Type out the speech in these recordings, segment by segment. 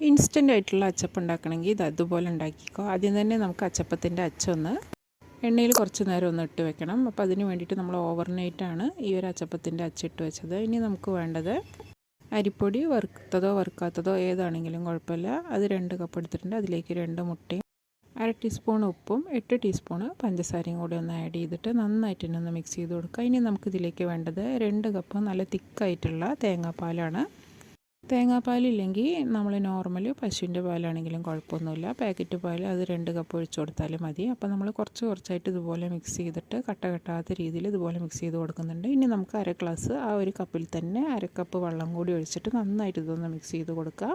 Instant ആയിട്ടുള്ള അച്ചപ്പം ഉണ്ടാക്കണമെങ്കിൽ ഇത് അതുപോലെ ഉണ്ടാക്കിക്കോ. ആദ്യം തന്നെ നമുക്ക് അച്ചപ്പത്തിൻ്റെ അച്ചൊന്ന് എണ്ണയിൽ കുറച്ച് നേരം ഒന്ന് ഇട്ട് വെക്കണം. അപ്പോൾ അതിന് വേണ്ടിയിട്ട് നമ്മൾ ഓവർനൈറ്റാണ് ഈ ഒരു അച്ചപ്പത്തിൻ്റെ അച്ചിട്ട് വെച്ചത്. ഇനി നമുക്ക് വേണ്ടത് അരിപ്പൊടി വറുത്തതോ വറുക്കാത്തതോ ഏതാണെങ്കിലും കുഴപ്പമില്ല. അത് 2 കപ്പ് എടുത്തിട്ടുണ്ട്. അതിലേക്ക് 2 മുട്ടയും 1/2 ടീസ്പൂൺ ഉപ്പും 8 ടീസ്പൂൺ പഞ്ചസാരയും കൂടി ഒന്ന് ആഡ് ചെയ്തിട്ട് നന്നായിട്ട് തന്നെ ഒന്ന് മിക്സ് ചെയ്ത് കൊടുക്കുക. ഇനി നമുക്കിതിലേക്ക് വേണ്ടത് 2 കപ്പ് നല്ല തിക്കായിട്ടുള്ള തേങ്ങാപ്പാലാണ്. തേങ്ങാപ്പാലില്ലെങ്കിൽ നമ്മൾ നോർമൽ പശുവിൻ്റെ പാലാണെങ്കിലും കുഴപ്പമൊന്നുമില്ല. പാക്കറ്റ് പാൽ അത് 2 കപ്പ് ഒഴിച്ച് കൊടുത്താലും മതി. അപ്പോൾ നമ്മൾ കുറച്ചായിട്ട് ഇതുപോലെ മിക്സ് ചെയ്തിട്ട് കട്ട കെട്ടാത്ത രീതിയിൽ ഇതുപോലെ മിക്സ് ചെയ്ത് കൊടുക്കുന്നുണ്ട്. ഇനി നമുക്ക് 1/2 ഗ്ലാസ് ആ ഒരു കപ്പിൽ തന്നെ 1/2 കപ്പ് വെള്ളം കൂടി ഒഴിച്ചിട്ട് നന്നായിട്ട് ഇതൊന്ന് മിക്സ് ചെയ്ത് കൊടുക്കുക.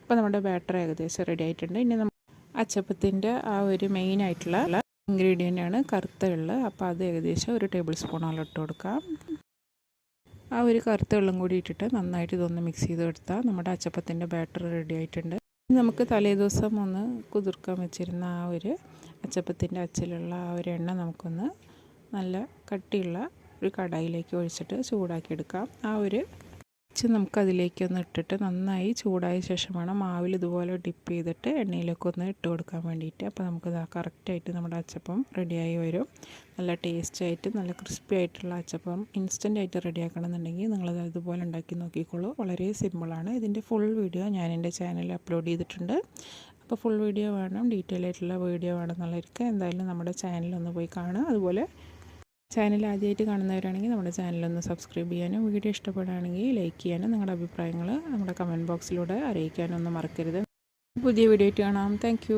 അപ്പോൾ നമ്മുടെ ബാറ്റർ ഏകദേശം റെഡി ആയിട്ടുണ്ട്. ഇനി നമ്മൾ അച്ചപ്പത്തിൻ്റെ ആ ഒരു മെയിനായിട്ടുള്ള ഇൻഗ്രീഡിയൻ്റ് ആണ് കറുത്ത എള്ള്. അപ്പോൾ അത് ഏകദേശം 1 ടേബിൾ സ്പൂണോളം ഇട്ട് കൊടുക്കാം. ആ ഒരു കറുത്ത വെള്ളം കൂടി ഇട്ടിട്ട് നന്നായിട്ട് ഇതൊന്ന് മിക്സ് ചെയ്തെടുത്താൽ നമ്മുടെ അച്ചപ്പത്തിൻ്റെ ബാറ്റർ റെഡി ആയിട്ടുണ്ട്. നമുക്ക് തലേദിവസം ഒന്ന് കുതിർക്കാൻ വെച്ചിരുന്ന ആ ഒരു അച്ചപ്പത്തിൻ്റെ അച്ചിലുള്ള ആ ഒരു എണ്ണ നമുക്കൊന്ന് നല്ല കട്ടിയുള്ള ഒരു കടായിലേക്ക് ഒഴിച്ചിട്ട് ചൂടാക്കിയെടുക്കാം. ആ ഒരു നമുക്കതിലേക്കൊന്ന് ഇട്ടിട്ട് നന്നായി ചൂടായ ശേഷം വേണം മാവിൽ ഇതുപോലെ ഡിപ്പ് ചെയ്തിട്ട് എണ്ണയിലേക്ക് ഒന്ന് ഇട്ട് കൊടുക്കാൻ വേണ്ടിയിട്ട്. അപ്പോൾ നമുക്കത് കറക്റ്റായിട്ട് നമ്മുടെ അച്ചപ്പം റെഡിയായി വരും. നല്ല ടേസ്റ്റായിട്ട് നല്ല ക്രിസ്പി ആയിട്ടുള്ള അച്ചപ്പം ഇൻസ്റ്റൻ്റ് ആയിട്ട് റെഡിയാക്കണമെന്നുണ്ടെങ്കിൽ നിങ്ങളത് അതുപോലെ ഉണ്ടാക്കി നോക്കിക്കോളൂ. വളരെ സിമ്പിളാണ്. ഇതിൻ്റെ ഫുൾ വീഡിയോ ഞാൻ എൻ്റെ ചാനലിൽ അപ്ലോഡ് ചെയ്തിട്ടുണ്ട്. അപ്പോൾ ഫുൾ വീഡിയോ വേണം, ഡീറ്റെയിൽ ആയിട്ടുള്ള വീഡിയോ വേണമെന്നുള്ളവർക്ക് എന്തായാലും നമ്മുടെ ചാനലൊന്ന് പോയി കാണുക. അതുപോലെ ചാനൽ ആദ്യമായിട്ട് കാണുന്നവരാണെങ്കിൽ നമ്മുടെ ചാനലൊന്ന് സബ്സ്ക്രൈബ് ചെയ്യാനും വീഡിയോ ഇഷ്ടപ്പെടുകയാണെങ്കിൽ ലൈക്ക് ചെയ്യാനും നിങ്ങളുടെ അഭിപ്രായങ്ങൾ നമ്മുടെ കമൻറ്റ് ബോക്സിലൂടെ അറിയിക്കാനൊന്നും മറക്കരുത്. പുതിയ വീഡിയോ ആയിട്ട് കാണാം. താങ്ക്